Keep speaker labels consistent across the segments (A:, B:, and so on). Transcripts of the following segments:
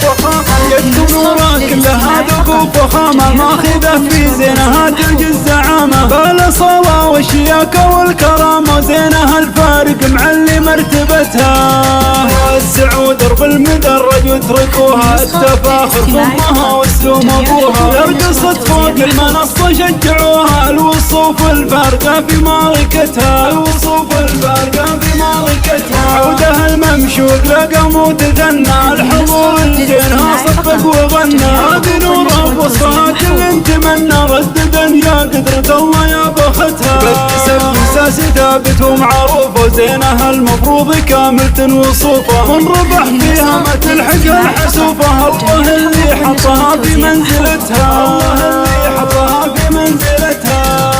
A: قد نورا كلها ذوق وفخامة ماخذة في زينها تلج الزعامة بلا صلاة والشياكة والكرامة زينها الفارق معلي مرتبتها وسعوا درب المدرج واتركوها التفاخر فمها واسلوم ابوها لو قصت فوق المنصة شجعوها الوصوف الفارقة في معركتها الوصوف الفارقة في معركتها عودها الممشوق لقى متثنى الحضور الجنها صفق وغنى هذه نورة وسطها كل تمنى رددا يا قدرة الله يا بختها بالنسب مساس ثابت ومعروفة زينها المفروض كاملة وصوفة من ربح فيها ما تلحق الحسوفة الله اللي حطها في منزلتها الله اللي حطها في منزلتها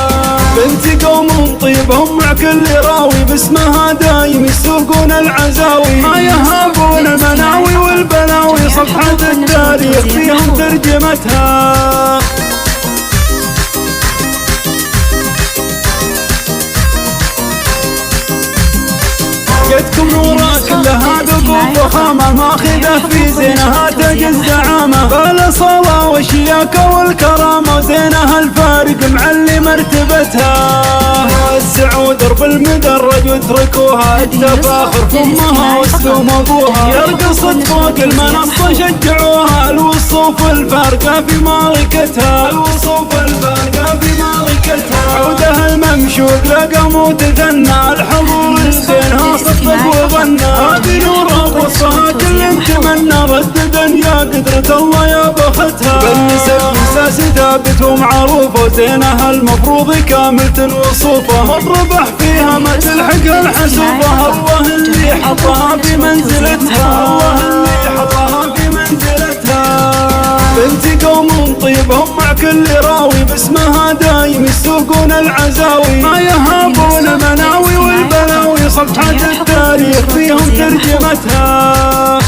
A: بنت قوم طيبهم مع كل راوي باسمها دايم يسوقون العزاوي ما يهابون المناوي والبلاوي صفحة التاريخ فيهم ترجمتها قدكم نورا كلها ذوق وفخامة ماخذة في زينها تاج الزعامة بلا صلاة والشياكة والكرامة زينها الفارق معلي مرتبتها وسعوا درب المدرج واتركوها التفاخر فمها واسلوم ابوها يرقصت فوق المنصة شجعوها الوصوف الفارقة في معركتها الوصوف الفارقة في معركتها عودها الممشوق لقى متثنى الحضور زينها صفق وغنى هذه نورة وصفها كل تمنى رددا يا قدرة الله يا بختها بالنسب مساس ثابت ومعروفة زينها المفروض كاملة وصوفة من ربح فيها ما تلحق الحسوفة الله اللي حطها في منزلتها الله اللي حطها في منزلتها بنت قوم طيبهم مع كل راوي باسمها دايم يسوقون العزاوي ما يهابون المناوي والبلاوي صفحة التاريخ فيهم ترجمتها